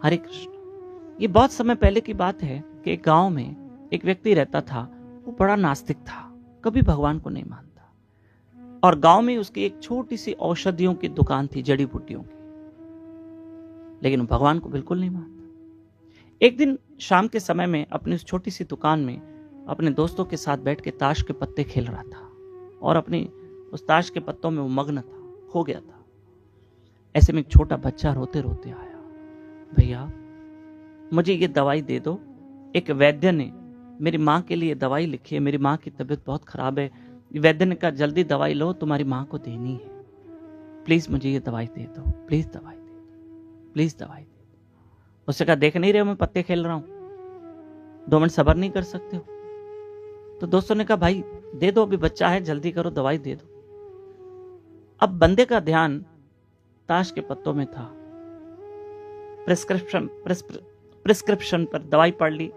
हरे कृष्ण। ये बहुत समय पहले की बात है कि एक गांव में एक व्यक्ति रहता था। वो बड़ा नास्तिक था, कभी भगवान को नहीं मानता, और गांव में उसकी एक छोटी सी औषधियों की दुकान थी, जड़ी बूटियों की, लेकिन वो भगवान को बिल्कुल नहीं मानता। एक दिन शाम के समय में अपनी उस छोटी सी दुकान में अपने दोस्तों के साथ बैठ के ताश के पत्ते खेल रहा था, और अपनी उस ताश के पत्तों में वो मग्न था, खो गया था। ऐसे में एक छोटा बच्चा रोते रोते आया, भैया मुझे ये दवाई दे दो, एक वैद्य ने मेरी माँ के लिए दवाई लिखी है, मेरी माँ की तबीयत बहुत खराब है, वैद्य ने कहा जल्दी दवाई लो, तुम्हारी माँ को देनी है, प्लीज मुझे ये दवाई दे दो, प्लीज दवाई दे दो, प्लीज दवाई दे दो। उससे कहा देख नहीं रहे हो मैं पत्ते खेल रहा हूं, 2 मिनट सब्र नहीं कर सकते हो? तो दोस्तों ने कहा भाई दे दो, अभी बच्चा है, जल्दी करो, दवाई दे दो। अब बंदे का ध्यान ताश के पत्तों में था। प्रिस्क्रिप्शन पर दवाई पढ़ ली,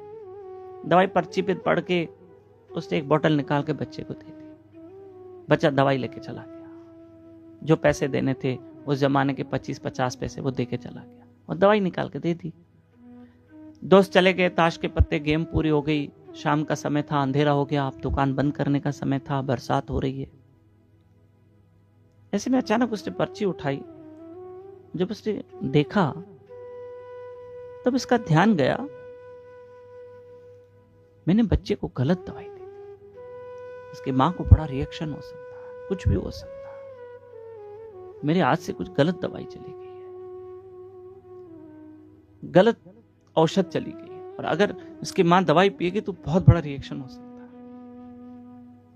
दवाई पर्ची पे पढ़ के उसने एक बोतल निकाल के बच्चे को दे दी। बच्चा दवाई लेके चला गया। जो पैसे देने थे उस जमाने के 25-50 पैसे वो दे के चला गया और दवाई निकाल के दे दी। दोस्त चले गए, ताश के पत्ते, गेम पूरी हो गई, शाम का समय था, अंधेरा हो गया, अब दुकान बंद करने का समय था, बरसात हो रही है। ऐसे में अचानक उसने पर्ची उठाई। जब उसने देखा तब इसका ध्यान गया, मैंने बच्चे को गलत दवाई दे दी। इसकी मां को बड़ा रिएक्शन हो सकता है, कुछ भी हो सकता है, मेरे हाथ से कुछ गलत दवाई चली गई है, गलत औषध चली गई है, और अगर इसकी मां दवाई पिएगी तो बहुत बड़ा रिएक्शन हो सकता है।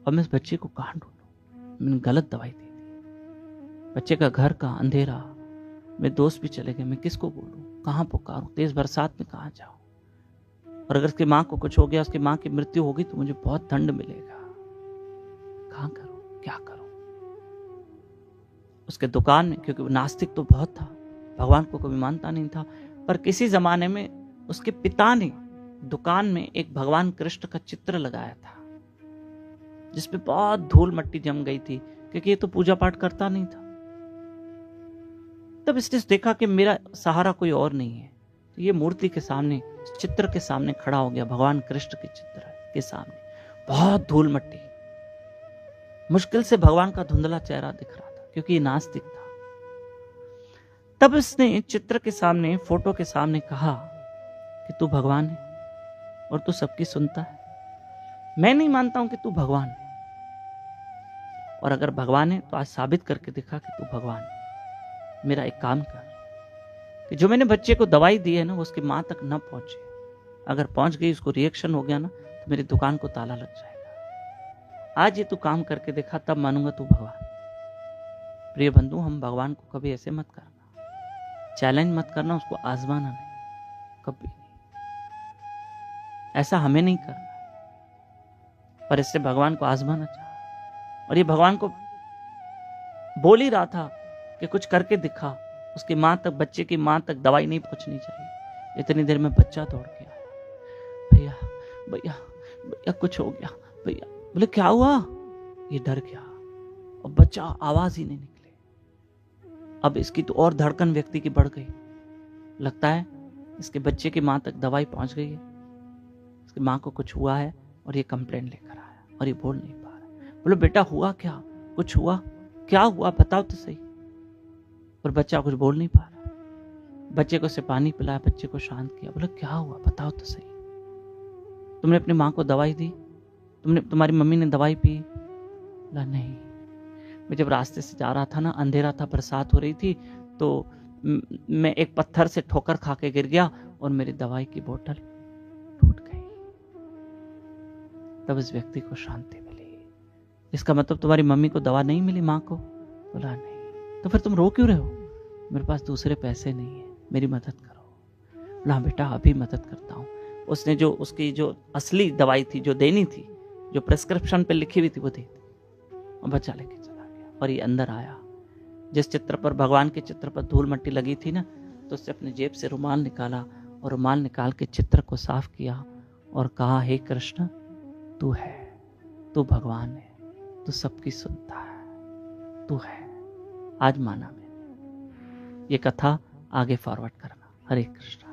और मैं इस बच्चे को कहां ढूंढूं? मैंने गलत दवाई दे दी। बच्चे का घर का अंधेरा, मेरे दोस्त भी चले गए, मैं किसको बोलूं, कहां पुकारूं, तेज बरसात में कहां जाऊं? और अगर उसकी मां को कुछ हो गया, उसकी मां की मृत्यु होगी तो मुझे बहुत दंड मिलेगा। कहां करूं, क्या करूं? उसके दुकान में, क्योंकि वो नास्तिक तो बहुत था, भगवान को कभी मानता नहीं था, पर किसी जमाने में उसके पिता ने दुकान में एक भगवान कृष्ण का चित्र लगाया था, जिसपे बहुत धूल मट्टी जम गई थी, क्योंकि ये तो पूजा पाठ करता नहीं था। तब इसने देखा कि मेरा सहारा कोई और नहीं है, तो ये मूर्ति के सामने, चित्र के सामने खड़ा हो गया, भगवान कृष्ण के चित्र के सामने, बहुत धूल मट्टी, मुश्किल से भगवान का धुंधला चेहरा दिख रहा था, क्योंकि ये नास्तिक था। तब इसने चित्र के सामने, फोटो के सामने कहा कि तू भगवान है और तू सबकी सुनता है, मैं नहीं मानता हूं कि तू भगवान है, और अगर भगवान है तो आज साबित करके दिखा कि तू भगवान है। मेरा एक काम कर कि जो मैंने बच्चे को दवाई दी है ना, वो उसकी मां तक न पहुंचे, अगर पहुंच गई, उसको रिएक्शन हो गया ना, तो मेरी दुकान को ताला लग जाएगा। आज ये तू काम करके देखा, तब मानूंगा तू भगवान। प्रिय बंधु, हम भगवान को कभी ऐसे मत करना, चैलेंज मत करना, उसको आजमाना नहीं, कभी नहीं, ऐसा हमें नहीं करना, पर इससे भगवान को आजमाना चाहा। और ये भगवान को बोल ही रहा था कि कुछ करके दिखा, उसकी मां तक, बच्चे की मां तक दवाई नहीं पहुंचनी चाहिए। इतनी देर में बच्चा दौड़ के आया, भैया भैया भैया कुछ हो गया भैया। बोले क्या हुआ? ये डर गया, और बच्चा आवाज ही नहीं निकले। अब इसकी तो और धड़कन व्यक्ति की बढ़ गई, लगता है इसके बच्चे की मां तक दवाई पहुंच गई है, इसकी मां को कुछ हुआ है, और ये कंप्लेंट लेकर आया, और ये बोल नहीं पा रहा। बोले बेटा हुआ क्या, कुछ हुआ, क्या हुआ बताओ तो सही। और बच्चा कुछ बोल नहीं पा रहा। बच्चे को से पानी पिलाया, बच्चे को शांत किया, बोला क्या हुआ बताओ तो सही, तुमने अपनी मां को दवाई दी, तुम्हारी मम्मी ने दवाई पी? बोला नहीं, मैं जब रास्ते से जा रहा था ना, अंधेरा था, बरसात हो रही थी, तो मैं एक पत्थर से ठोकर खा के गिर गया और मेरी दवाई की बोतल टूट गई। तब इस व्यक्ति को शांति मिली। इसका मतलब तुम्हारी मम्मी को दवा नहीं मिली, मां को? बोला नहीं। तो फिर तुम रो क्यों रहे हो? मेरे पास दूसरे पैसे नहीं है, मेरी मदद करो। बोला बेटा अभी मदद करता हूँ। उसने जो उसकी जो असली दवाई थी, जो देनी थी, जो प्रिस्क्रिप्शन पे लिखी हुई थी, वो दे दी, और बच्चा लेके चला गया। और ये अंदर आया, जिस चित्र पर, भगवान के चित्र पर धूल मट्टी लगी थी ना, तो उससे अपने जेब से रुमाल निकाला, और रुमाल निकाल के चित्र को साफ किया और कहा, हे कृष्ण तू है, तू भगवान है, तू सबकी सुनता है, तू है। आज माना मैंने। ये कथा आगे फॉरवर्ड करना। हरे कृष्ण।